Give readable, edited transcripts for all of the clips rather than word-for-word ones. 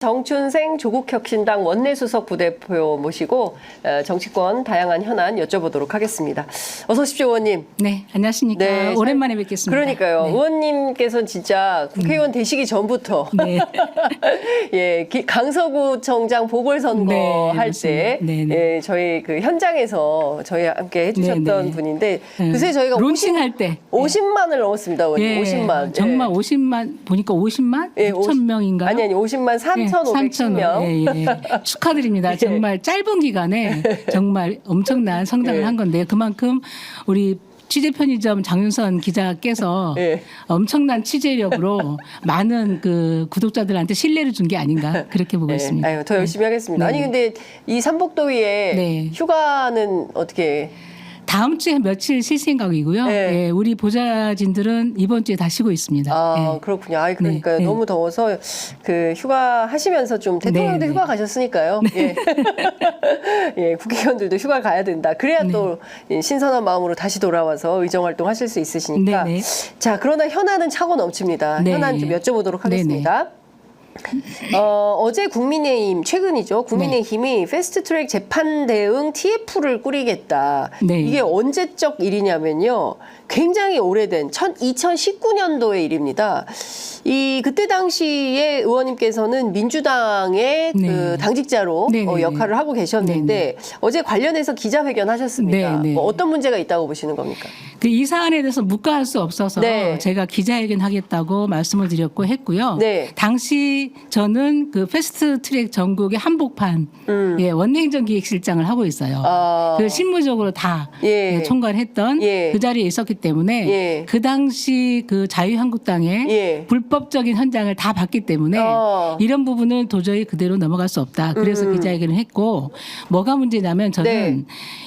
정춘생 조국혁신당 원내수석 부대표 모시고 정치권 다양한 현안 여쭤보도록 하겠습니다. 어서 오십시오, 의원님. 네, 안녕하십니까. 네, 오랜만에 뵙겠습니다. 그러니까요. 네. 의원님께서는 진짜 국회의원 되시기 전부터 네. 예, 강서구청장 보궐선거 네, 할 때 네, 네. 예, 저희 그 현장에서 저희와 함께 해주셨던 네, 네. 분인데 그새 저희가 론칭할 때 50만을 넘었습니다, 의원님. 예, 50만. 정말 50만 보니까 50만 예, 6천 명인가요? 아니 50만 3,510명. 예, 예. 축하드립니다. 정말 짧은 기간에 정말 엄청난 성장을 예. 한 건데요. 그만큼 우리 취재 편의점 장윤선 기자께서 예. 엄청난 취재력으로 많은 그 구독자들한테 신뢰를 준 게 아닌가 그렇게 보고 있습니다. 아유, 더 열심히 하겠습니다. 네. 아니 근데 이 삼복더위에 네. 휴가는 어떻게? 다음 주에 며칠 쉴 생각이고요. 네. 예, 우리 보좌진들은 이번 주에 다 쉬고 있습니다. 아 예. 그렇군요. 아이 그러니까 네. 너무 더워서 그 휴가 하시면서 좀 대통령도 네, 네. 휴가 가셨으니까요. 예. 예, 국회의원들도 휴가 가야 된다. 그래야 또 신선한 마음으로 다시 돌아와서 의정 활동 하실 수 있으시니까. 네, 자 그러나 현안은 차고 넘칩니다. 네. 현안 좀 여쭤보도록 하겠습니다. 어제 국민의힘 최근이죠. 국민의힘이 패스트트랙 재판 대응 TF를 꾸리겠다. 네. 이게 언제적 일이냐면요. 굉장히 오래된 2019년도의 일입니다. 그때 당시에 의원님께서는 민주당의 네. 그 당직자로 네, 네, 역할을 하고 계셨는데 어제 관련해서 기자회견 하셨습니다. 네, 네. 뭐 어떤 문제가 있다고 보시는 겁니까? 이 사안에 대해서 묵과할 수 없어서 네. 제가 기자회견 하겠다고 말씀을 드렸고 했고요. 네. 당시 저는 그 패스트트랙 전국의 한복판 예, 원내행정기획실장을 하고 있어요. 그 실무적으로 다 예. 총괄했던 예. 그 자리에 있었기 때문에 예. 그 당시 그 자유한국당의 예. 불법적인 현장을 다 봤기 때문에 이런 부분은 도저히 그대로 넘어갈 수 없다. 그래서 기자회견을 했고 뭐가 문제냐면 저는 네.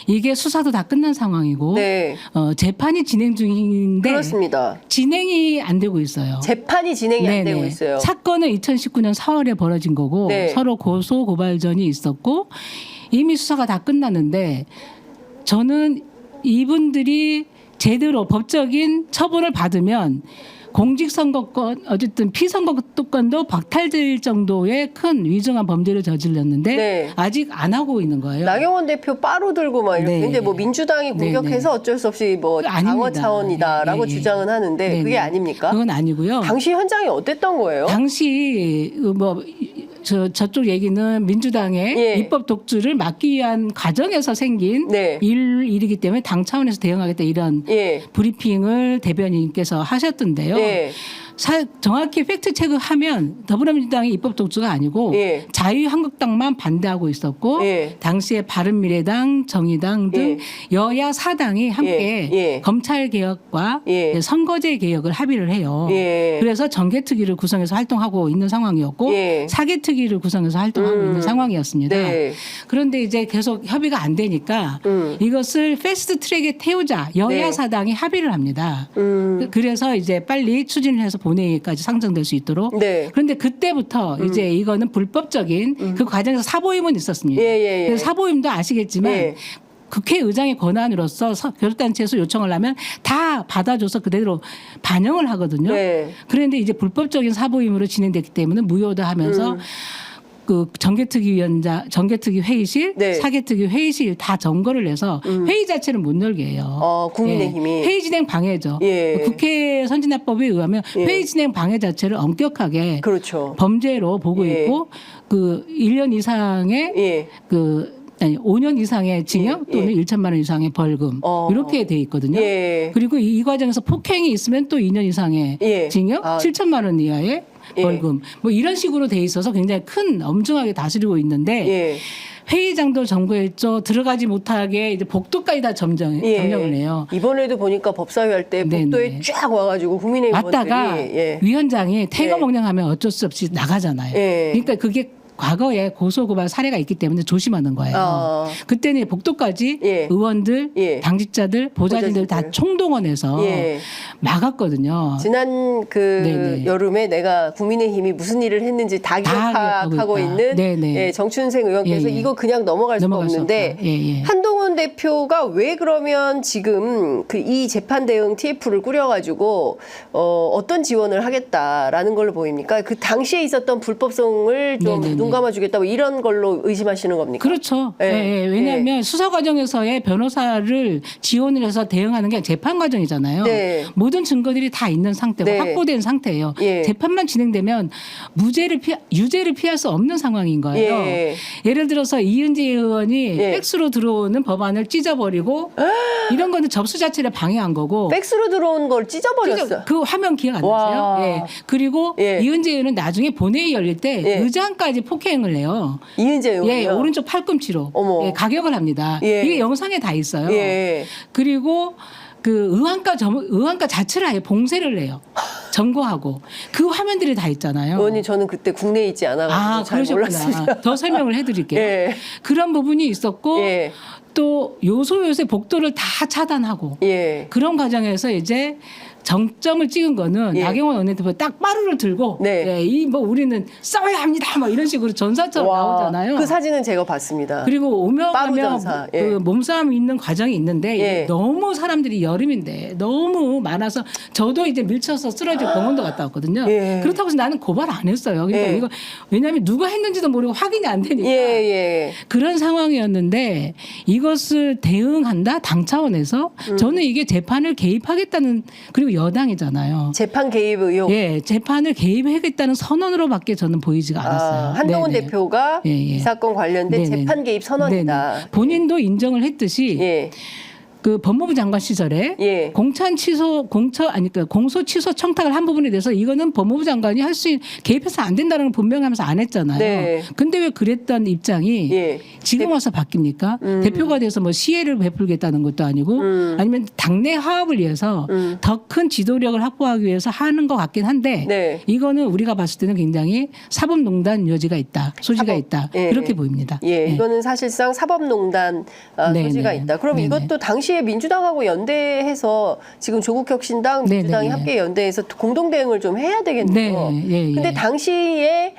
이게 수사도 다 끝난 상황이고 네. 재판이 진행 중인데 그렇습니다. 진행이 안 되고 있어요. 재판이 진행이 안 네네. 되고 있어요. 사건은 2019년 4월에 벌어진 거고 네. 서로 고소 고발전이 있었고 이미 수사가 다 끝났는데 저는 이분들이 제대로 법적인 처분을 받으면 공직선거권 어쨌든 피선거권도 박탈될 정도의 큰 위중한 범죄를 저질렀는데 네. 아직 안 하고 있는 거예요. 나경원 대표 빠로 들고 막 이렇게. 네. 근데 뭐 민주당이 공격해서 어쩔 수 없이 뭐 아닙니다. 방어 차원이다라고 예, 예. 주장은 하는데 네, 그게 네. 아닙니까? 그건 아니고요. 당시 현장이 어땠던 거예요? 당시 뭐 저쪽 얘기는 민주당의 예. 입법 독주를 막기 위한 과정에서 생긴 네. 일이기 때문에 당 차원에서 대응하겠다 이런 예. 브리핑을 대변인께서 하셨던데요. 예. 정확히 팩트 체크하면 더불어민주당이 입법 독주가 아니고 예. 자유한국당만 반대하고 있었고 예. 당시에 바른미래당, 정의당 등 여야 사당이 함께 예. 검찰 개혁과 예. 선거제 개혁을 합의를 해요. 예. 그래서 정개특위를 구성해서 활동하고 있는 상황이었고 예. 사개특위를 구성해서 활동하고 있는 상황이었습니다. 네. 그런데 이제 계속 협의가 안 되니까 이것을 패스트트랙에 태우자 여야 네. 사당이 합의를 합니다. 그래서 이제 빨리 추진을 해서 본회의까지 상정될 수 있도록. 네. 그런데 그때부터 이제 이거는 불법적인 그 과정에서 사보임은 있었습니다. 예. 그래서 사보임도 아시겠지만 예. 국회의장의 권한으로서 교섭단체에서 요청을 하면 다 받아줘서 그대로 반영을 하거든요. 네. 그런데 이제 불법적인 사보임으로 진행됐기 때문에 무효다 하면서 그 정개특위 회의실, 네. 사개특위 회의실 다 점거를 해서 회의 자체를 못 열게 해요. 국민의힘이. 예. 회의 진행 방해죠. 예. 국회 선진화법에 의하면 예. 회의 진행 방해 자체를 엄격하게 그렇죠. 범죄로 보고 예. 있고 그 1년 이상의 예. 아니 5년 이상의 징역 또는 1천만 원 이상의 벌금 이렇게 돼 있거든요. 예. 그리고 이 과정에서 폭행이 있으면 또 2년 이상의 예. 징역, 7천만 원 이하의 예. 벌금 뭐 이런 식으로 돼 있어서 굉장히 큰 엄중하게 다스리고 있는데 예. 회의장도 점거했죠. 들어가지 못하게 이제 복도까지 다 점령을 해요. 이번에도 보니까 법사위 할 때 네네. 복도에 쫙 와가지고 국민의힘 왔다가 의원들이 위원장이 퇴거 명령하면 어쩔 수 없이 나가잖아요. 예. 그러니까 그게 과거에 고소고발 사례가 있기 때문에 조심하는 거예요. 그때는 복도까지 예. 의원들, 예. 당직자들, 보좌진들 다 총동원해서 예. 막았거든요. 지난 그 네네. 여름에 내가 국민의힘이 무슨 일을 했는지 다 기억하고 기억하고 있는 네네. 정춘생 의원께서 예, 예. 이거 그냥 넘어갈 수가 넘어갈 수 없는데 없다. 예, 예. 한동훈 국회의원 대표가 왜 그러면 지금 그 이 재판 대응 TF를 꾸려가지고 어떤 지원을 하겠다라는 걸로 보입니까? 그 당시에 있었던 불법성을 좀 네네네. 눈 감아주겠다고 이런 걸로 의심하시는 겁니까? 그렇죠. 예. 예, 왜냐하면 수사 과정에서의 변호사를 지원을 해서 대응하는 게 재판 과정이잖아요. 네. 모든 증거들이 다 있는 상태고 네. 확보된 상태예요. 예. 재판만 진행되면 유죄를 피할 수 없는 상황인 거예요. 예. 예를 들어서 이은재 의원이 예. 팩스로 들어오는 법안을 찢어버리고 이런 거는 접수 자체를 방해한 거고. 팩스로 들어온 걸 찢어버렸어. 그 화면 기억 안 와. 나세요? 예. 그리고 예. 이은재 의원은 나중에 본회의 열릴 때 예. 의장까지 폭행을 해요. 이은재 의원이요? 예, 오른쪽 팔꿈치로 어머. 예, 가격을 합니다. 예. 이게 영상에 다 있어요. 예. 그리고 그 의안가 자체를 아예 봉쇄를 해요. 점거하고 그 화면들이 다 있잖아요. 의원님 저는 그때 국내에 있지 않아가지고 잘 몰랐습니다. 그러셨구나. 더 설명을 해드릴게요. 예. 그런 부분이 있었고 예. 또 요소요새 복도를 다 차단하고 예. 그런 과정에서 이제 정점을 찍은 거는 예. 나경원 원내대표 딱 빠루를 들고 네. 예, 이 뭐 우리는 싸워야 합니다. 막 이런 식으로 전사처럼 나오잖아요. 그 사진은 제가 봤습니다. 그리고 오며 가며 빠루전사. 예. 그 몸싸움 있는 과정이 있는데 이게 예. 너무 사람들이 여름인데 너무 많아서 저도 이제 밀쳐서 쓰러지고 병원도 갔다 왔거든요. 예. 그렇다고 해서 나는 고발 안 했어요. 그러니까 예. 이거 왜냐하면 누가 했는지도 모르고 확인이 안 되니까. 예, 예. 그런 상황이었는데 이것을 대응한다 당 차원에서 저는 이게 재판을 개입하겠다는 그리고 여당이잖아요. 재판 개입 의혹. 예, 재판을 개입하겠다는 선언으로밖에 저는 보이지가 않았어요. 한동훈 네네. 대표가 예, 예. 이 사건 관련된 네네. 재판 개입 선언이다. 네네. 본인도 인정을 했듯이 예. 그 법무부 장관 시절에 예. 공소 취소 청탁을 한 부분에 대해서 이거는 법무부 장관이 할 수 개입해서 안 된다는 걸 분명히 하면서 안 했잖아요. 네. 근데 왜 그랬던 입장이 예. 지금 와서 바뀝니까? 대표가 돼서 뭐 시혜를 베풀겠다는 것도 아니고 아니면 당내 화합을 위해서 더 큰 지도력을 확보하기 위해서 하는 것 같긴 한데 네. 이거는 우리가 봤을 때는 굉장히 사법농단 여지가 있다, 소지가 사법. 있다 예. 그렇게 보입니다. 예, 네. 이거는 사실상 사법농단 네네. 소지가 있다. 그럼 네네. 이것도 당시에 민주당하고 연대해서 지금 조국혁신당, 민주당이 네네네. 함께 연대해서 공동 대응을 좀 해야 되겠네요. 네, 예, 예. 근데 당시에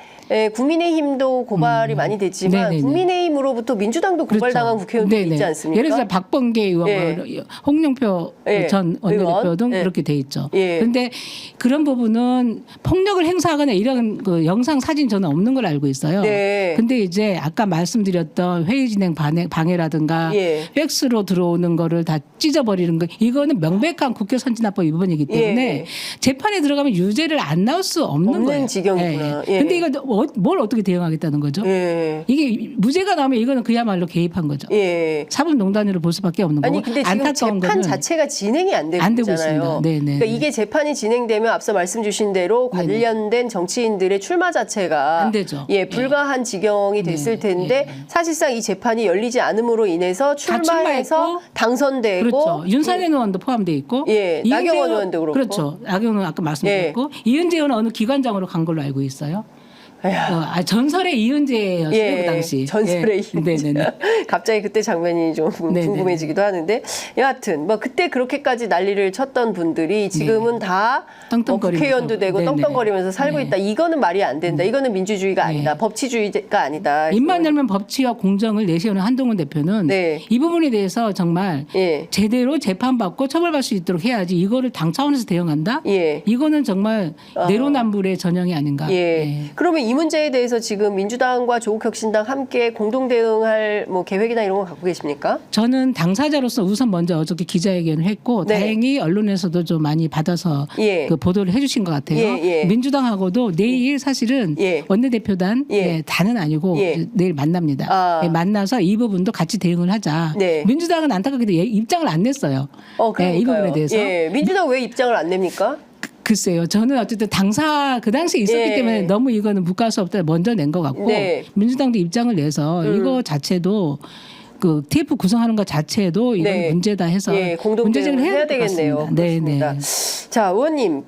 국민의힘도 고발이 많이 됐지만 네네네. 국민의힘으로부터 민주당도 고발당한 국회의원들이 네네. 있지 않습니까? 예를 들어 박범계 의원, 예. 홍영표 예. 전 원내대표 의원. 등 예. 그렇게 돼 있죠. 예. 그런데 그런 부분은 폭력을 행사하거나 이런 그 영상 사진 저는 없는 걸 알고 있어요. 네. 근데 이제 아까 말씀드렸던 회의 진행 방해라든가 예. 팩스로 들어오는 거를 다 찢어버리는 거 이거는 명백한 국회 선진화법 위반이기 때문에 예. 재판에 들어가면 유죄를 안 나올 수 없는 거예요. 지경이구나. 예. 예. 근데 이거 뭘 어떻게 대응하겠다는 거죠? 예. 이게 무죄가 나오면 이거는 그야말로 개입한 거죠. 예. 사법농단으로 볼 수밖에 없는 거고. 아니 근데 지금 안타까운 재판 거는 자체가 진행이 안 되고 안 되고 있잖아요. 있습니다. 네네. 그러니까 이게 재판이 진행되면 앞서 말씀 주신 대로 관련된 정치인들의 출마 자체가 안 되죠. 예, 불가한 지경이 됐을 텐데 사실상 이 재판이 열리지 않음으로 인해서 출마해서 출마했고, 당선되고 그렇죠. 윤상현 의원도 포함돼 있고. 예, 이은재 나경원 의원도 그렇고. 그렇죠. 나경원 의원 아까 말씀드렸고 이은재 의원은 어느 기관장으로 간 걸로 알고 있어요. 전설의 이은재였어요 그 당시. 전설의 예. 네네네. 갑자기 그때 장면이 좀 네네. 궁금해지기도 하는데 여하튼 뭐 그때 그렇게까지 난리를 쳤던 분들이 지금은 다 떵떵거리면서. 국회의원도 되고 네네. 떵떵거리면서 살고 있다. 이거는 말이 안 된다. 이거는 민주주의가 아니다. 법치주의가 아니다. 입만 열면 법치와 공정을 내세우는 한동훈 대표는 네. 이 부분에 대해서 정말 예. 제대로 재판받고 처벌받을 수 있도록 해야지 이거를 당 차원에서 대응한다? 예. 이거는 정말 내로남불의 전형이 아닌가. 예. 그러면 이 문제에 대해서 지금 민주당과 조국혁신당 함께 공동 대응할 뭐 계획이나 이런 거 갖고 계십니까? 저는 당사자로서 우선 먼저 어저께 기자회견을 했고 네. 다행히 언론에서도 좀 많이 받아서 예. 그 보도를 해주신 것 같아요. 예, 예. 민주당하고도 내일 사실은 예. 원내대표단 예. 단은 아니고 예. 내일 만납니다. 아. 예, 만나서 이 부분도 같이 대응을 하자. 네. 민주당은 안타깝게도 입장을 안 냈어요. 그러니까요. 이 부분에 대해서. 예. 민주당 왜 입장을 안 냅니까? 글쎄요. 저는 어쨌든 그 당시에 있었기 예. 때문에 너무 이거는 묵과할 수 없다 먼저 낸 것 같고 네. 민주당도 입장을 내서 이거 자체도 그 TF 구성하는 것 자체도 이건 네. 문제다 해서 예, 공동 문제제기를 대응을 해야 될것 되겠네요. 같습니다. 네, 네. 그렇습니다. 자, 의원님,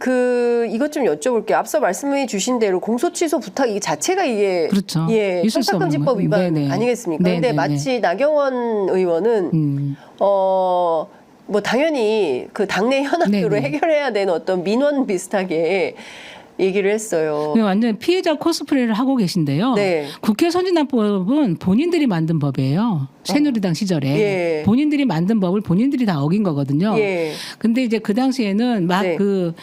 이것 좀 여쭤볼게요. 앞서 말씀해 주신 대로 공소 취소 부탁 이 자체가 이게 그렇죠. 예, 있을 수 없는 청탁금지법 거예요. 위반 네네. 아니겠습니까? 근데 네네네. 마치 나경원 의원은 뭐 당연히 그 당내 현안으로 네네. 해결해야 되는 어떤 민원 비슷하게 얘기를 했어요. 완전 피해자 코스프레를 하고 계신데요. 네. 국회 선진화법은 본인들이 만든 법이에요. 새누리당 시절에 예. 본인들이 만든 법을 본인들이 다 어긴 거거든요. 예. 근데 이제 그 당시에는 막 네. 그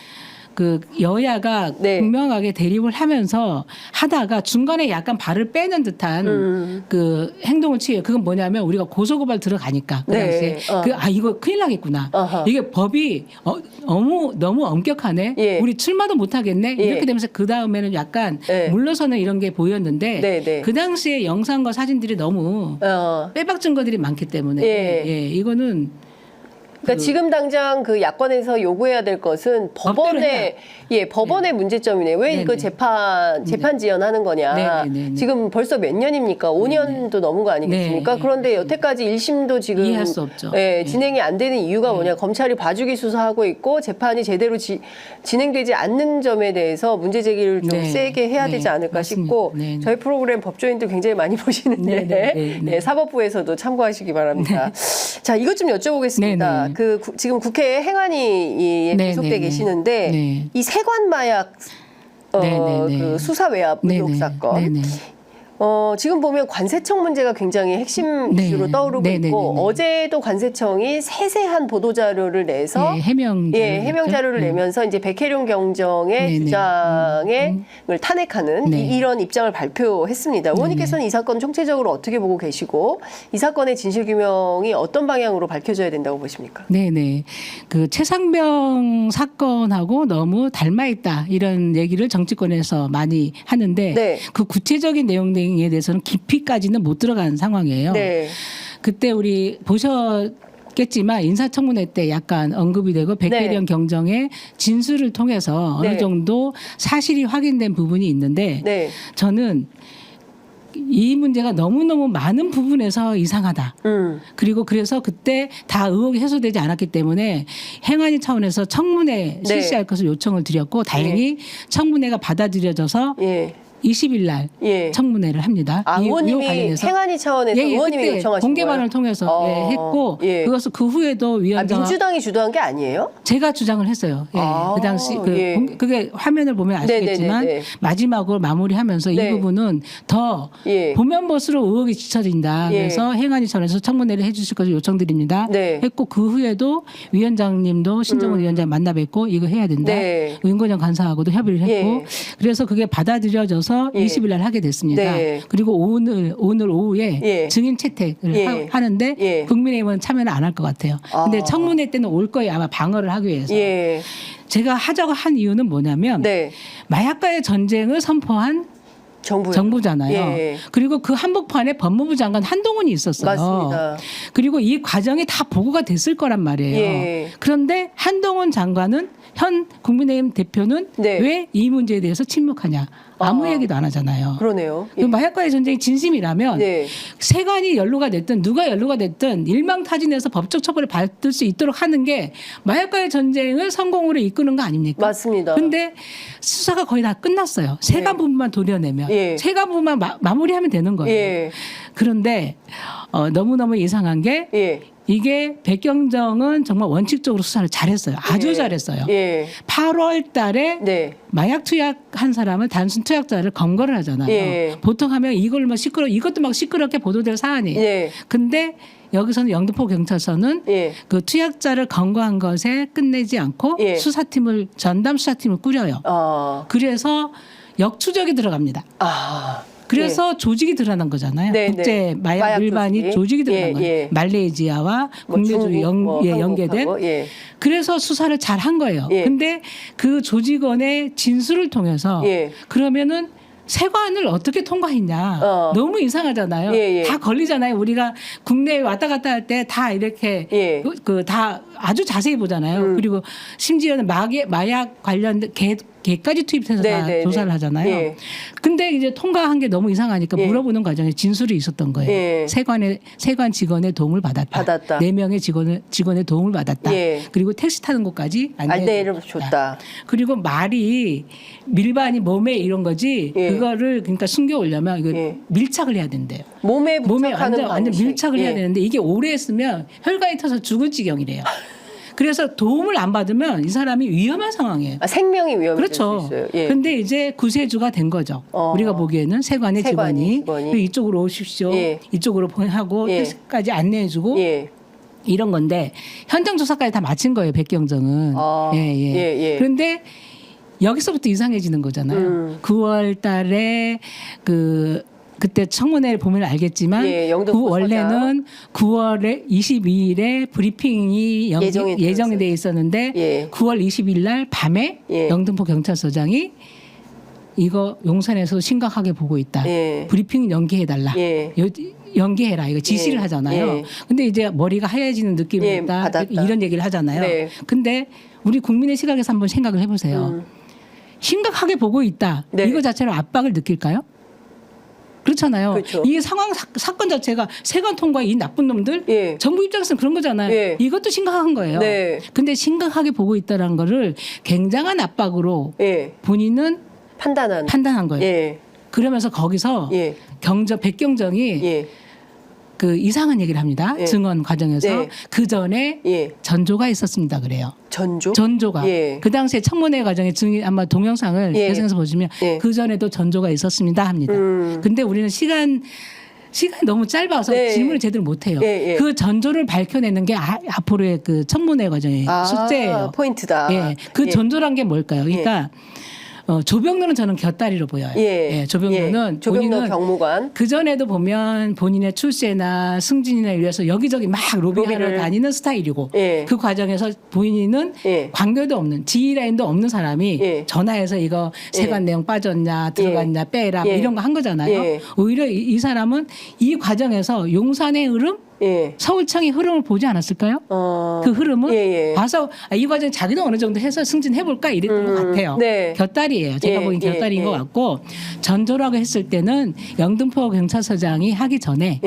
여야가 네. 분명하게 대립을 하면서 하다가 중간에 약간 발을 빼는 듯한 그 행동을 취해요. 그건 뭐냐면 우리가 고소고발 들어가니까 그 네. 당시에 이거 큰일 나겠구나. 어허. 이게 법이 너무 엄격하네. 예. 우리 출마도 못 하겠네. 예. 이렇게 되면서 그 다음에는 약간 네. 물러서는 이런 게 보였는데 네. 그 당시에 영상과 사진들이 너무 빼박 증거들이 많기 때문에 예. 이거는 그러니까 지금 당장 그 야권에서 요구해야 될 것은 법원의 법원의 문제점이네. 왜 이거 재판 지연하는 거냐. 네네네. 지금 벌써 몇 년입니까? 5년도 넘은 거 아니겠습니까? 네. 그런데 여태까지 1심도 지금 이해할 수 없죠. 진행이 안 되는 이유가 뭐냐. 검찰이 봐주기 수사하고 있고 재판이 제대로 진행되지 않는 점에 대해서 문제 제기를 좀 네. 세게 해야 되지 네. 않을까 맞습니다. 싶고 네. 저희 프로그램 법조인들 굉장히 많이 보시는데 네. 사법부에서도 참고하시기 바랍니다. 자, 이것 좀 여쭤보겠습니다. 네. 지금 국회에 행안위에 네, 계속돼 네, 계시는데 네. 이 세관 마약 그 수사 외압 의혹 사건. 지금 보면 관세청 문제가 굉장히 핵심 이슈로 떠오르고 있고 어제도 관세청이 세세한 보도자료를 내서 해명 자료를 내면서 이제 백혜룡 경정의 주장을 탄핵하는 이런 입장을 발표했습니다. 의원님께서는 이 사건 총체적으로 어떻게 보고 계시고 이 사건의 진실 규명이 어떤 방향으로 밝혀져야 된다고 보십니까? 네네. 그 최상병 사건하고 너무 닮아 있다 이런 얘기를 정치권에서 많이 하는데 그 구체적인 내용 에 대해서는 깊이까지는 못 들어간 상황이에요. 네. 그때 우리 보셨겠지만 인사청문회 때 약간 언급이 되고 백혜령 경정의 진술을 통해서 어느 정도 사실이 확인된 부분이 있는데 저는 이 문제가 너무너무 많은 부분에서 이상하다. 그리고 그래서 그때 다 의혹이 해소되지 않았기 때문에 행안위 차원에서 청문회 실시할 것을 요청을 드렸고 다행히 청문회가 받아들여져서 20일 날 청문회를 합니다. 의원님이 행안위 차원에서 의원님이 요청하신 공개반을 통해서 했고 그것을 그 후에도 위원장 민주당이 주도한 게 아니에요? 제가 주장을 했어요. 그 당시 그게 화면을 보면 아시겠지만 마지막으로 마무리하면서 이 부분은 더 보면 볼수록 의혹이 지쳐진다. 그래서 행안위 차원에서 청문회를 해주실 것을 요청드립니다. 했고 그 후에도 위원장님도 신정훈 위원장 만나 뵙고 이거 해야 된다. 윤건영 간사하고도 협의를 했고 그래서 그게 받아들여져서 20일 날 하게 됐습니다. 그리고 오늘 오후에 증인 채택을 하는데 국민의힘은 참여는 안 할 것 같아요. 근데 청문회 때는 올 거예요. 아마 방어를 하기 위해서. 제가 하자고 한 이유는 뭐냐면 마약과의 전쟁을 선포한 정부잖아요. 그리고 그 한복판에 법무부 장관 한동훈이 있었어요. 맞습니다. 그리고 이 과정이 다 보고가 됐을 거란 말이에요. 그런데 한동훈 장관은 현 국민의힘 대표는 왜 이 문제에 대해서 침묵하냐. 아무 얘기도 안 하잖아요. 그러네요. 마약과의 전쟁이 진심이라면 세관이 연루가 됐든 누가 연루가 됐든 일망타진해서 법적 처벌을 받을 수 있도록 하는 게 마약과의 전쟁을 성공으로 이끄는 거 아닙니까? 맞습니다. 근데 수사가 거의 다 끝났어요. 세관 부분만 도려내면 세관 부분만 마무리하면 되는 거예요. 그런데 너무너무 이상한 게 이게 백경정은 정말 원칙적으로 수사를 잘했어요. 아주 잘했어요. 8월 달에 마약 투약한 사람은 단순 투약자를 검거를 하잖아요. 보통 하면 이걸 막 이것도 막 시끄럽게 보도될 사안이에요. 근데 여기서는 영등포 경찰서는 그 투약자를 검거한 것에 끝내지 않고 수사팀을 전담 수사팀을 꾸려요. 그래서 역추적이 들어갑니다. 그래서 조직이 드러난 거잖아요. 국제 마약 일반이 조직이 드러난 거예요. 말레이시아와 국내적으로 연계된. 그래서 수사를 잘 한 거예요. 근데 그 조직원의 진술을 통해서 그러면은 세관을 어떻게 통과했냐. 너무 이상하잖아요. 다 걸리잖아요. 우리가 국내에 왔다 갔다 할 때 다 이렇게 다 아주 자세히 보잖아요. 그리고 심지어는 마약 관련된 개까지 투입해서 다 조사를 하잖아요. 근데 이제 통과한 게 너무 이상하니까 물어보는 과정에 진술이 있었던 거예요. 세관 직원의 도움을 받았다. 4명의 직원의 도움을 받았다. 그리고 택시 타는 곳까지 안내를 줬다. 그리고 말이 밀반이 몸에 이런 거지 그거를 그러니까 숨겨 오려면 이거 밀착을 해야 된대요. 몸에 완전 밀착을 해야 되는데 이게 오래 했으면 혈관이 터서 죽을 지경이래요. 그래서 도움을 안 받으면 이 사람이 위험한 상황이에요. 아, 생명이 위험해질 그렇죠. 수 있어요. 예. 근데 이제 구세주가 된 거죠. 우리가 보기에는 세관의 직원이 그리고 이쪽으로 오십시오. 예. 이쪽으로 하고 예. 택시까지 안내해주고 예. 이런 건데 현장 조사까지 다 마친 거예요. 백경정은. 예. 그런데 여기서부터 이상해지는 거잖아요. 9월 달에 그때 청문회를 보면 알겠지만 원래는 9월에 22일에 브리핑이 예정이 돼 있었는데 9월 20일 날 밤에 영등포 경찰서장이 이거 용산에서 심각하게 보고 있다. 브리핑 연기해달라. 연기해라. 이거 지시를 하잖아요. 근데 이제 머리가 하얘지는 느낌이 있다. 이런 얘기를 하잖아요. 근데 우리 국민의 시각에서 한번 생각을 해보세요. 심각하게 보고 있다. 이거 자체로 압박을 느낄까요? 그렇잖아요. 그렇죠. 이 상황 사건 자체가 세관 통과의 이 나쁜 놈들 정부 입장에서는 그런 거잖아요. 이것도 심각한 거예요. 근데 심각하게 보고 있다는 거를 굉장한 압박으로 본인은 판단한 거예요. 그러면서 거기서 백경정이 그 이상한 얘기를 합니다. 증언 과정에서 그 전에 전조가 있었습니다. 그래요. 전조가. 그 당시에 청문회 과정에 증인 아마 동영상을 계속해서 보시면 그 전에도 전조가 있었습니다 합니다. 근데 우리는 시간이 너무 짧아서 질문을 제대로 못 해요. 그 전조를 밝혀내는 게 앞으로의 그 청문회 과정의 숙제예요. 포인트다. 그 전조란 게 뭘까요? 그러니까 조병로는 저는 곁다리로 보여요. 조병로는 조병로 경무관. 그 전에도 보면 본인의 출세나 승진이나 위해서 여기저기 막 로비하러 다니는 스타일이고 그 과정에서 본인은 관계도 없는 지휘라인도 없는 사람이 전화해서 이거 세관 내용 빠졌냐 들어갔냐 빼라 뭐 이런 거 한 거잖아요. 오히려 이 사람은 이 과정에서 용산의 흐름 서울청의 흐름을 보지 않았을까요? 그 흐름은 봐서 이 과정 자기도 어느 정도 해서 승진해볼까 이랬던 것 같아요. 곁다리예요. 제가 보기엔 곁다리인 것 같고 전조라고 했을 때는 영등포 경찰서장이 하기 전에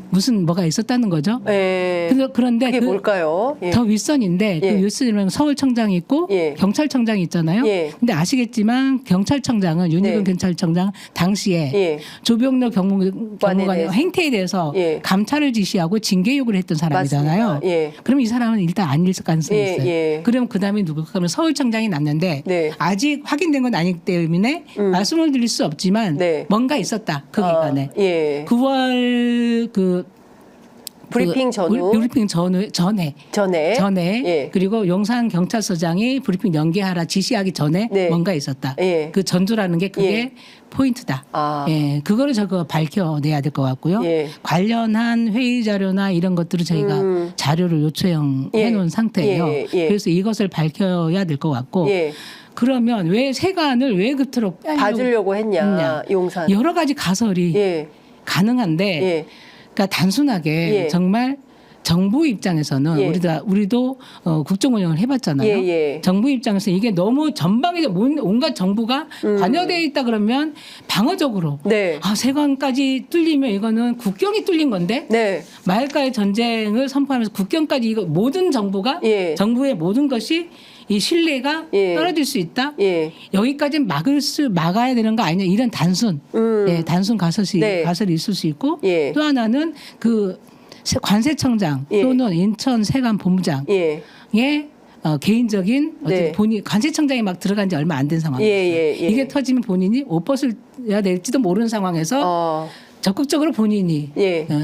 무슨 뭐가 있었다는 거죠. 그런데 그게 뭘까요? 더 윗선인데 그 윗선이면 서울청장이 있고 경찰청장이 있잖아요. 근데 아시겠지만 경찰청장은 윤희근 경찰청장 당시에 조병로 경무관의 행태에 대해서 감찰을 지시하고 징계 요구를 했던 사람이잖아요. 그럼 이 사람은 일단 아닐 가능성이 있어요. 그럼 그다음에 누굴까 하면 서울청장이 났는데 아직 확인된 건 아니기 때문에 말씀을 드릴 수 없지만 뭔가 있었다. 그 기간에 9월 브리핑 전후. 브리핑 전에 그리고 용산 경찰서장이 브리핑 연기하라 지시하기 전에 뭔가 있었다. 그 전조라는 게 그게 포인트다. 그거를 저거 밝혀내야 될 것 같고요. 관련한 회의 자료나 이런 것들을 저희가 자료를 요청해 놓은 상태예요. 그래서 이것을 밝혀야 될 것 같고 그러면 왜 세관을 왜 그토록 봐주려고 했냐. 용산. 여러 가지 가설이 가능한데 그러니까 단순하게 정말 정부 입장에서는 우리도 국정 운영을 해봤잖아요. 정부 입장에서 이게 너무 전방에 온갖 정부가 관여되어 있다 그러면 방어적으로 세관까지 뚫리면 이거는 국경이 뚫린 건데 마을과의 전쟁을 선포하면서 국경까지 이거 모든 정부가 정부의 모든 것이 이 신뢰가 떨어질 수 있다. 여기까지 막아야 되는 거 아니냐 이런 단순 가설이 있을 수 있고 또 하나는 그 관세청장 또는 인천 세관 본부장의 개인적인 본인 관세청장이 막 들어간 지 얼마 안 된 상황이었어요. 이게 터지면 본인이 옷 벗어야 될지도 모르는 상황에서 적극적으로 본인이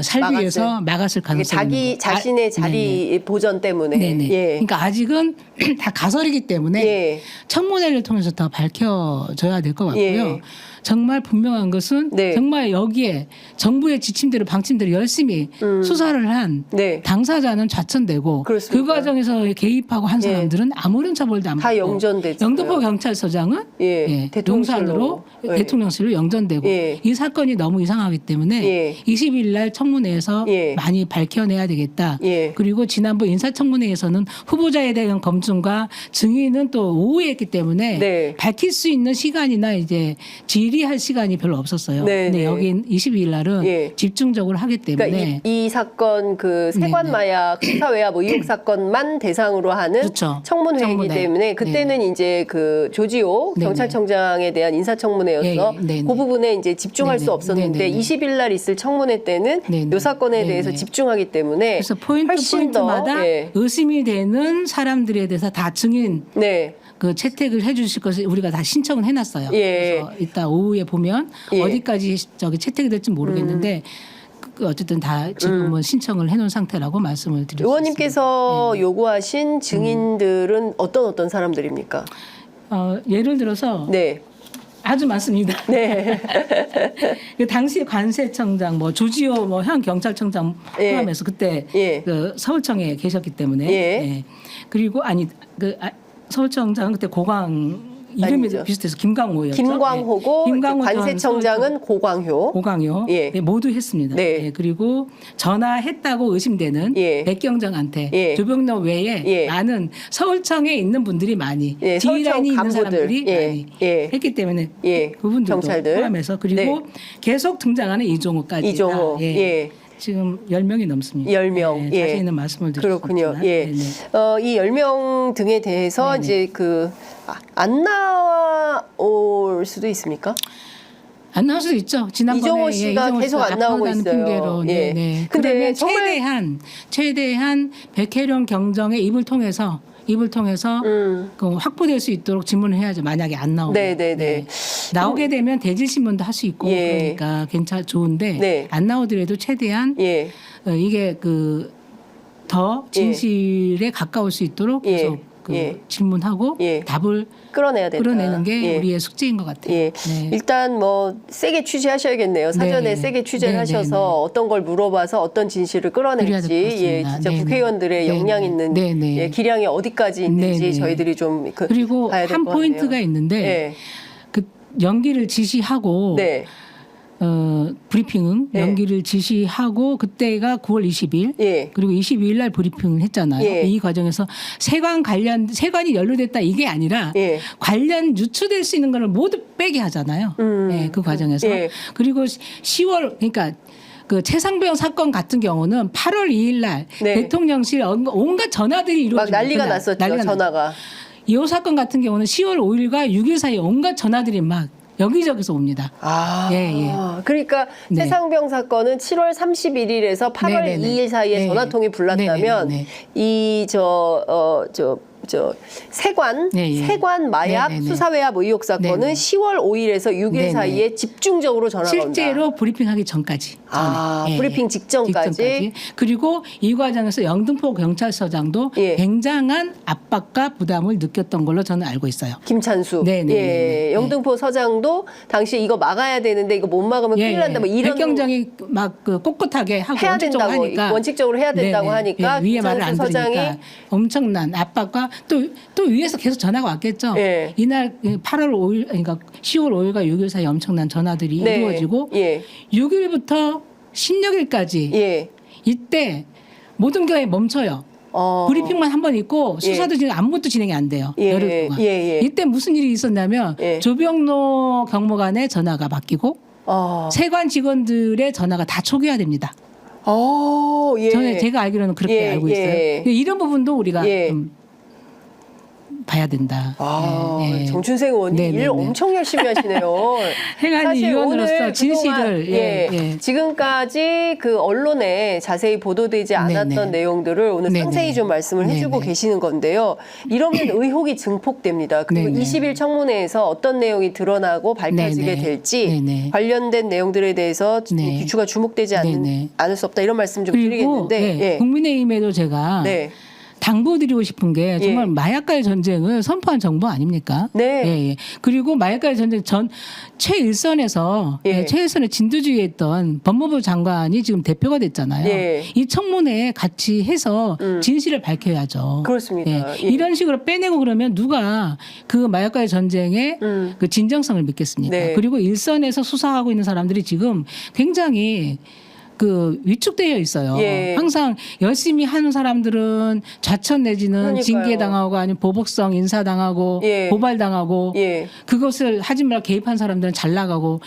살기 위해서 막았을 가능성이 자신의 자리 보전 때문에. 그러니까 아직은 다 가설이기 때문에 청문회를 통해서 더 밝혀져야 될 것 같고요. 정말 분명한 것은 정말 여기에 정부의 지침대로 방침대로 열심히 수사를 한 당사자는 좌천되고 그 과정에서 개입하고 한 사람들은 아무런 처벌도 안 받고 다 영전되죠. 영등포 경찰서장은 용산으로 대통령실로 영전되고 이 사건이 너무 이상하기 때문에 20일 날 청문회에서 많이 밝혀내야 되겠다. 그리고 지난번 인사청문회에서는 후보자에 대한 검증과 증인은 또 오후했기 때문에 밝힐 수 있는 시간이나 이제 지휘 미리 할 시간이 별로 없었어요. 네, 근데 네. 여기 22일 날은 예. 집중적으로 하기 때문에 그러니까 이 사건 그 세관 마약 수사외압 의혹 사건만 대상으로 하는 그렇죠. 청문회이기 청문회. 때문에 그때는 이제 그 조지호 네네. 경찰청장에 대한 인사청문회여서 예, 네네. 그 부분에 이제 집중할 네네. 수 없었는데 네네. 20일 날 있을 청문회 때는 네네. 이 사건에 네네. 대해서 집중하기 때문에 그래서 포인트마다 의심이 되는 사람들에 대해서 다 증인 네. 그 채택을 해주실 것을 우리가 다 신청을 해놨어요. 예. 그래서 이따 오후에 보면 예. 어디까지 저기 채택이 될지 모르겠는데 그 어쨌든 다 지금은 신청을 해놓은 상태라고 말씀을 드렸습니다. 의원님께서 요구하신 증인들은 어떤 사람들입니까? 예를 들어서 네. 아주 많습니다. 네. 그 당시 관세청장, 뭐 조지호 뭐 현 경찰청장 포함해서 그때 그 서울청에 계셨기 때문에 그리고 서울청장은 그때 고광 이름이 아니죠. 비슷해서 김광호였죠. 김광호고 관세청장은 고광효. 네, 모두 했습니다. 네. 그리고 전화했다고 의심되는 백경정한테 조병로 외에 많은 서울청에 있는 분들이 많이 지휘라인이 있는 사람들이 많이 했기 때문에 그분들도 경찰들. 포함해서 그리고 계속 등장하는 이종호까지 이종호. 지금 10명이 넘습니다. 10명. 자세히는 말씀을 드릴 수 그렇군요. 없지만. 이 10명 등에 대해서 이제 안 나올 수도 있습니까? 안 나올 수도 있죠. 지난번에 이종호 씨가 계속 안 나오고 있어요. 핑계로. 근데 그러면 최대한 백혜령 경정의 입을 통해서 그 확보될 수 있도록 질문을 해야죠. 만약에 안 나오면. 네네네. 나오게 되면 대질신문도 할 수 있고 그러니까 좋은데 안 나오더라도 최대한 이게 그 더 진실에 가까울 수 있도록 계속 질문하고 답을 끌어내야 된다. 끌어내는 게 우리의 숙제인 것 같아요. 일단 뭐 세게 취재하셔야겠네요. 사전에 세게 취재를 하셔서 어떤 걸 물어봐서 어떤 진실을 끌어낼지 진짜 국회의원들의 역량 있는 기량이 어디까지 있는지 저희들이 좀 그리고 봐야 될 한 것 포인트가 같네요. 있는데 그 연기를 지시하고 브리핑은 연기를 지시하고 그때가 9월 20일 그리고 22일 날 브리핑을 했잖아요. 이 과정에서 세관이 연루됐다 이게 아니라 관련 유추될 수 있는 거를 모두 빼게 하잖아요. 그 과정에서 그리고 10월 그러니까 그 최상병 사건 같은 경우는 8월 2일 날 대통령실 온갖 전화들이 이루어지고 막 난리가 났었죠. 전화가. 이 사건 같은 경우는 10월 5일과 6일 사이에 온갖 전화들이 막 여기저기서 옵니다. 그러니까 최상병 사건은 7월 31일에서 8월 2일 사이에 전화통이 불났다면 세관 마약 수사외압 의혹 사건은 10월 5일에서 6일 사이에 집중적으로 전화가 온다. 실제로 브리핑하기 전까지. 브리핑 직전까지. 그리고 이 과정에서 영등포 경찰서장도 굉장한 압박과 부담을 느꼈던 걸로 저는 알고 있어요. 김찬수. 영등포 서장도 당시에 이거 막아야 되는데 이거 못 막으면 큰일 난다. 뭐 이런 백경정이 막 그 꼿꼿하게 하고 해야 된다고 원칙적으로 해야 된다고 하니까 위에 말을 안 김찬수 서장이 들으니까 엄청난 압박과 또 위에서 계속 전화가 왔겠죠. 이날 8월 5일 그러니까 10월 5일과 6일 사이 엄청난 전화들이 이루어지고 6일부터 16일까지 이때 모든 게 멈춰요. 브리핑만 한 번 있고 수사도 지금 아무것도 진행이 안 돼요. 열흘 동안. 이때 무슨 일이 있었냐면 조병로 경무관의 전화가 바뀌고 세관 직원들의 전화가 다 초기화됩니다. 저는 제가 알기로는 그렇게 알고 있어요. 이런 부분도 우리가 좀 봐야 된다. 정춘생 의원님 일 엄청 열심히 하시네요. 행안위 위원으로서 진실을 지금까지 그 언론에 자세히 보도되지 않았던 내용들을 오늘 상세히 좀 말씀을 해주고 계시는 건데요. 이러면 의혹이 증폭됩니다. 그리고 20일 청문회에서 어떤 내용이 드러나고 밝혀지게 될지 관련된 내용들에 대해서 귀추가 주목되지 않을 수 없다 이런 말씀 좀 드리겠는데 국민의힘에도 제가 당부드리고 싶은 게 정말 마약과의 전쟁을 선포한 정부 아닙니까? 그리고 마약과의 전쟁 최일선에서 최일선의 진두지휘에 있던 법무부 장관이 지금 대표가 됐잖아요. 이 청문회에 같이 해서 진실을 밝혀야죠. 그렇습니다. 이런 식으로 빼내고 그러면 누가 그 마약과의 전쟁의 그 진정성을 믿겠습니까? 그리고 일선에서 수사하고 있는 사람들이 지금 굉장히 그 위축되어 있어요. 예. 항상 열심히 하는 사람들은 좌천 내지는 그러니까요. 징계당하고 아니면 보복성 인사당하고 예. 고발당하고 예. 그것을 하지 말라 개입한 사람들은 잘 나가고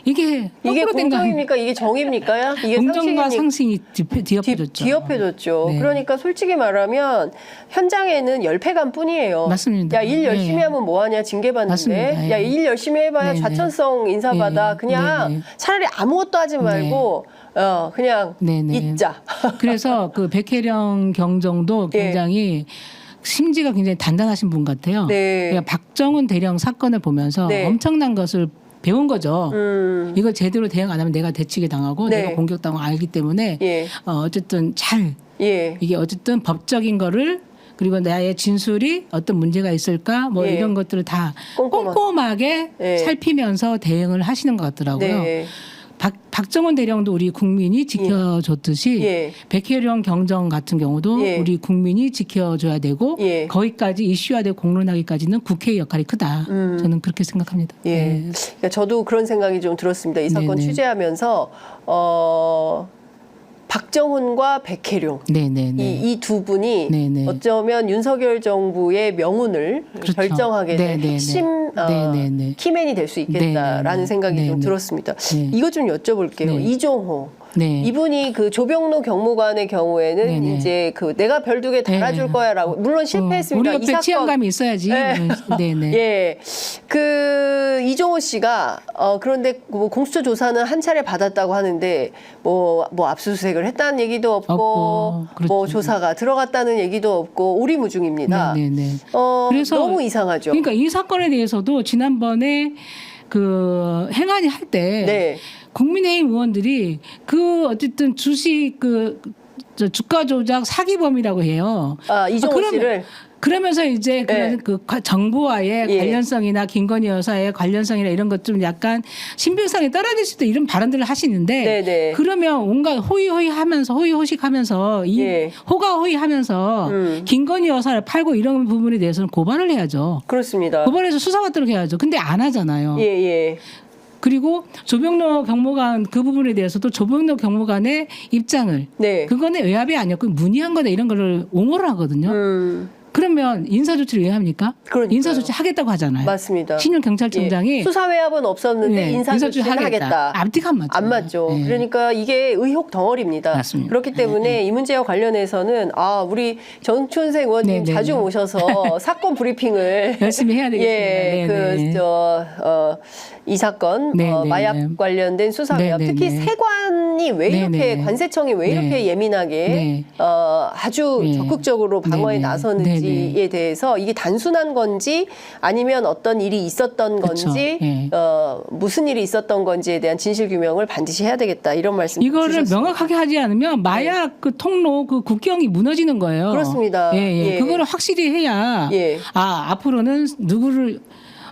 이게 공정입니까? 이게 정입니까? 이게 공정과 상식이 뒤엎어졌죠. 뒤엎어졌죠. 네. 그러니까 솔직히 말하면 현장에는 열패감 뿐이에요. 맞습니다. 야, 일 열심히 네. 하면 뭐하냐 징계받는데. 맞습니다. 야, 일 열심히 해봐야 네. 좌천성 인사받아. 네. 그냥 네. 차라리 아무것도 하지 말고 그냥 잊자. 그래서 그 백혜령 경정도 굉장히 심지가 굉장히 단단하신 분 같아요. 네. 그러니까 박정훈 대령 사건을 보면서 엄청난 것을 배운 거죠. 이걸 제대로 대응 안 하면 내가 대치게 당하고 내가 공격당하고 알기 때문에 어쨌든 이게 어쨌든 법적인 거를 그리고 나의 진술이 어떤 문제가 있을까 뭐 이런 것들을 다 꼼꼼하게 살피면서 대응을 하시는 것 같더라고요. 박정훈 대령도 우리 국민이 지켜줬듯이 백혜령 경정 같은 경우도 우리 국민이 지켜줘야 되고 거기까지 이슈화되고 공론하기까지는 국회의 역할이 크다. 저는 그렇게 생각합니다. 그러니까 저도 그런 생각이 좀 들었습니다. 이 사건 취재하면서 박정훈과 백혜룡 이 두 분이 어쩌면 윤석열 정부의 명운을 결정하게 된 핵심 키맨이 될 수 있겠다라는 생각이 좀 들었습니다. 이거 좀 여쭤볼게요. 이종호. 이분이 그 조병로 경무관의 경우에는 이제 그 내가 별두개 달아줄 거야라고 물론 실패했습니다. 우리 옆에 이 사건 치안감이 있어야지. 예, 그 이종호 씨가 그런데 뭐 공수처 조사는 한 차례 받았다고 하는데 뭐 압수수색을 했다는 얘기도 없고 뭐 조사가 들어갔다는 얘기도 없고 오리무중입니다. 그래서 너무 이상하죠. 그러니까 이 사건에 대해서도 지난번에 그 행안위 할 때 국민의힘 의원들이 그 어쨌든 주식 주가 조작 사기범이라고 해요. 이종호 씨를 그러면서 이제 그 정부와의 관련성이나 김건희 여사의 관련성이나 이런 것 좀 약간 신빙성이 떨어질 수도 이런 발언들을 하시는데 그러면 온갖 호의호식하면서 호가호의하면서 김건희 여사를 팔고 이런 부분에 대해서는 고발을 해야죠. 그렇습니다. 고발해서 수사받도록 해야죠. 근데 안 하잖아요. 그리고 조병로 경무관 그 부분에 대해서도 조병로 경무관의 입장을 그거는 외압이 아니었고 문의한 거다 이런 거를 옹호를 하거든요. 그러면 인사조치를 왜 합니까? 그러니까요. 인사조치 하겠다고 하잖아요. 맞습니다. 신윤 경찰청장이 수사외압은 없었는데 인사조치는 하겠다. 앞뒤가 안 맞죠. 안 맞죠. 그러니까 이게 의혹 덩어리입니다. 맞습니다. 그렇기 때문에 이 문제와 관련해서는 우리 정춘생 의원님 자주 모셔서 사건 브리핑을 열심히 해야 되겠습니다. 이 사건 마약 관련된 수사외압 특히 세관이 왜 이렇게 관세청이 왜 이렇게 예민하게 아주 적극적으로 방어에 나서는지에 대해서 이게 단순한 건지 아니면 어떤 일이 있었던 건지 무슨 일이 있었던 건지에 대한 진실 규명을 반드시 해야 되겠다 이런 말씀 이거를 주셨습니다. 명확하게 하지 않으면 마약 그 통로 그 국경이 무너지는 거예요. 그렇습니다. 그거를 확실히 해야 앞으로는 누구를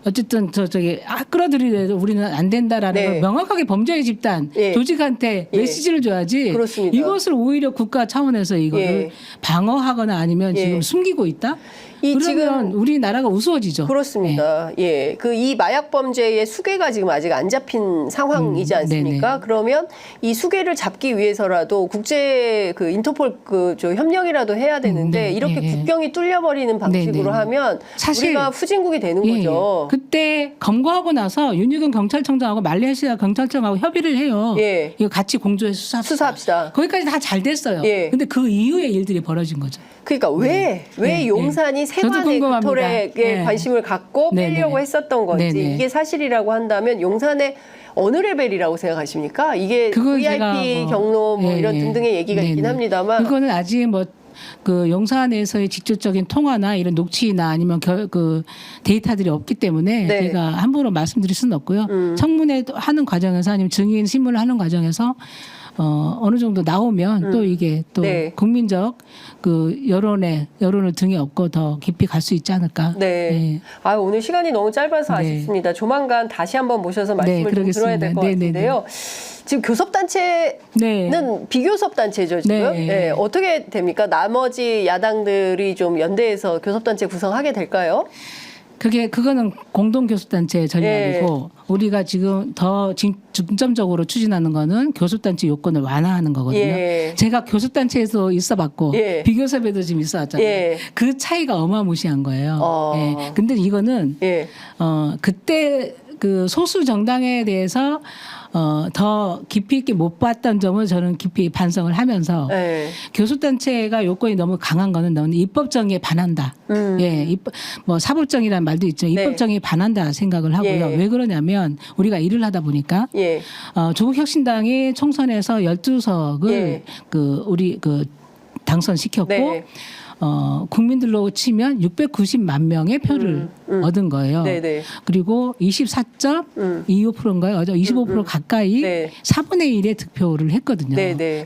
어쨌든 저기 끌어들이려도 우리는 안 된다라는 걸 명확하게 범죄의 집단 조직한테 메시지를 줘야지. 그렇습니다. 이것을 오히려 국가 차원에서 이거를 방어하거나 아니면 지금 숨기고 있다. 그러면 지금 우리나라가 우스워지죠. 그렇습니다. 그 이 마약 범죄의 수괴가 지금 아직 안 잡힌 상황이지 않습니까? 그러면 이 수괴를 잡기 위해서라도 국제 그 인터폴 저 협력이라도 해야 되는데 이렇게 국경이 뚫려버리는 방식으로 하면 사실 우리가 후진국이 되는 거죠. 그때 검거하고 나서 윤희근 경찰청장하고 말레이시아 경찰청하고 협의를 해요. 이거 같이 공조해서 수사합시다. 거기까지 다 잘 됐어요. 근데 그 이후에 일들이 벌어진 거죠. 그러니까 왜 용산이 세관의 빅토리에 관심을 갖고 빼려고 했었던 건지 이게 사실이라고 한다면 용산의 어느 레벨이라고 생각하십니까? 이게 VIP 경로 뭐 이런 등등의 얘기가 있긴 합니다만 그거는 아직 그 용산에서의 직접적인 통화나 이런 녹취나 아니면 그 데이터들이 없기 때문에 제가 함부로 말씀드릴 수는 없고요. 청문회 하는 과정에서 아니면 증인 신문을 하는 과정에서 어느 정도 나오면 또 이게 또 국민적 그 여론을 등에 업고 더 깊이 갈 수 있지 않을까. 오늘 시간이 너무 짧아서 아쉽습니다. 조만간 다시 한번 모셔서 말씀을 좀 들어야 될 것 같은데요. 지금 교섭단체는 비교섭단체죠, 지금. 어떻게 됩니까? 나머지 야당들이 좀 연대해서 교섭단체 구성하게 될까요? 그거는 공동교섭단체 전략이고 우리가 지금 더 중점적으로 추진하는 거는 교섭단체 요건을 완화하는 거거든요. 제가 교섭단체에서 있어봤고 비교섭에도 지금 있어왔잖아요. 그 차이가 어마무시한 거예요. 근데 이거는 그때 그 소수 정당에 대해서 더 깊이 있게 못 봤던 점을 저는 깊이 반성을 하면서 교섭단체가 요건이 너무 강한 거는 너무 입법정의에 반한다. 뭐 사법정의라는 말도 있죠. 입법정의에 반한다 생각을 하고요. 왜 그러냐면 우리가 일을 하다 보니까 조국혁신당이 총선에서 12석을 우리 당선시켰고 국민들로 치면 690만 명의 표를 얻은 거예요. 그리고 24.25%인가요? 25% 가까이 4분의 1의 득표를 했거든요.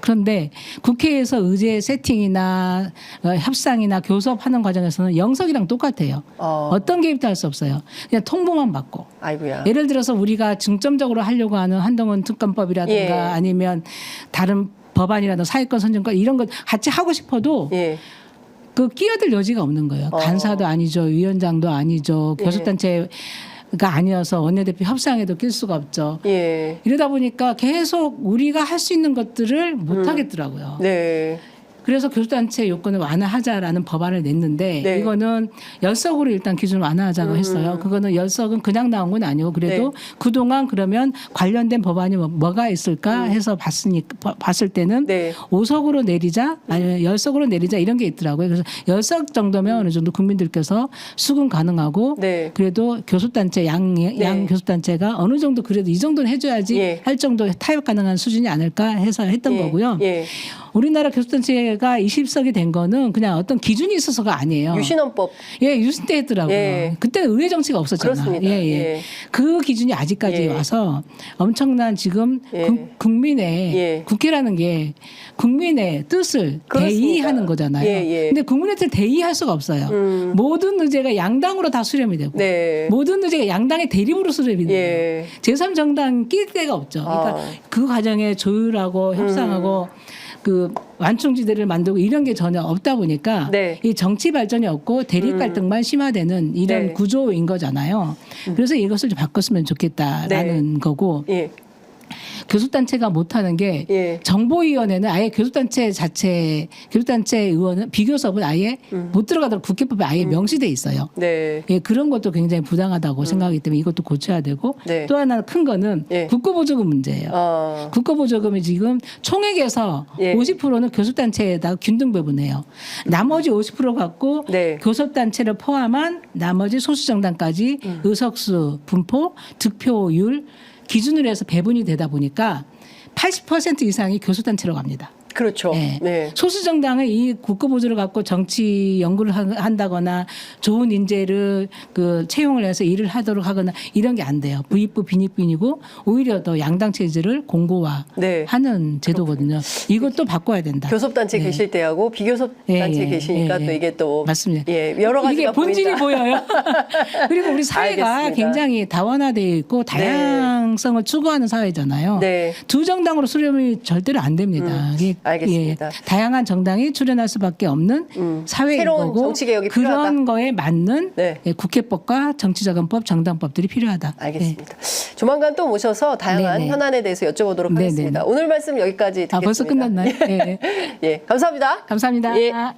그런데 국회에서 의제 세팅이나 협상이나 교섭하는 과정에서는 영석이랑 똑같아요. 어떤 개입도 할 수 없어요. 그냥 통보만 받고. 아이고야. 예를 들어서 우리가 중점적으로 하려고 하는 한동훈 특검법이라든가 아니면 다른 법안이라든가 사회권 선정권 이런 거 같이 하고 싶어도 그 끼어들 여지가 없는 거예요. 간사도 아니죠. 위원장도 아니죠. 교섭단체가 아니어서 원내대표 협상에도 낄 수가 없죠. 이러다 보니까 계속 우리가 할 수 있는 것들을 못 하겠더라고요. 그래서 교섭단체 요건을 완화하자라는 법안을 냈는데 이거는 10석으로 일단 기준을 완화하자고 했어요. 그거는 10석은 그냥 나온 건 아니고 그래도 그동안 그러면 관련된 법안이 뭐가 있을까 해서 봤을 때는 5석으로 내리자 아니면 10석으로 내리자 이런 게 있더라고요. 그래서 10석 정도면 어느 정도 국민들께서 수긍 가능하고 그래도 교섭단체 양 교섭단체가 어느 정도 그래도 이 정도는 해줘야지 할 정도 타협 가능한 수준이 아닐까 해서 했던 거고요. 우리나라 교섭단체가 20석이 된 거는 그냥 어떤 기준이 있어서가 아니에요. 유신헌법. 유신 때 했더라고요. 그때는 의회 정치가 없었잖아요. 그렇습니다. 그 기준이 아직까지 와서 엄청난 지금 국민의 국회라는 게 국민의 뜻을 대의하는 거잖아요. 근데 국민의 뜻을 대의할 수가 없어요. 모든 의제가 양당으로 다 수렴이 되고 모든 의제가 양당의 대립으로 수렴이 되고 제3정당 낄 데가 없죠. 그러니까 그 과정에 조율하고 협상하고 그 완충지대를 만들고 이런 게 전혀 없다 보니까 이 정치 발전이 없고 대립 갈등만 심화되는 이런 구조인 거잖아요. 그래서 이것을 좀 바꿨으면 좋겠다라는 거고 교섭단체가 못하는 게 정보위원회는 아예 교섭단체 의원은 비교섭은 아예 못 들어가도록 국회법에 아예 명시돼 있어요. 그런 것도 굉장히 부당하다고 생각하기 때문에 이것도 고쳐야 되고 또 하나 큰 거는 국고보조금 문제예요. 국고보조금이 지금 총액에서 50%는 교섭단체에다가 균등 배분해요. 나머지 50% 갖고 교섭단체를 포함한 나머지 소수정당까지 의석수 분포, 득표율 기준으로 해서 배분이 되다 보니까 80% 이상이 교섭단체로 갑니다. 그렇죠. 소수정당은 이 국고보조를 갖고 정치 연구를 한다거나 좋은 인재를 그 채용을 해서 일을 하도록 하거나 이런 게 안 돼요. 부익부 빈익빈이고 오히려 더 양당 체제를 공고화하는 제도거든요. 이것도 바꿔야 된다. 교섭단체 계실 때하고 비교섭단체 계시니까 또 이게 또 맞습니다. 여러 가지가 이게 본질이 보인다. 보여요. 그리고 우리 사회가 알겠습니다. 굉장히 다원화되어 있고 다양성을 추구하는 사회잖아요. 두 정당으로 수렴이 절대로 안 됩니다. 알겠습니다. 다양한 정당이 출연할 수밖에 없는 사회인 새로운 거고 정치개혁이 그런 필요하다. 거에 맞는 국회법과 정치자금법, 정당법들이 필요하다. 알겠습니다. 조만간 또 모셔서 다양한 현안에 대해서 여쭤보도록 하겠습니다. 오늘 말씀 여기까지 듣겠습니다. 벌써 끝났나요? 감사합니다. 감사합니다.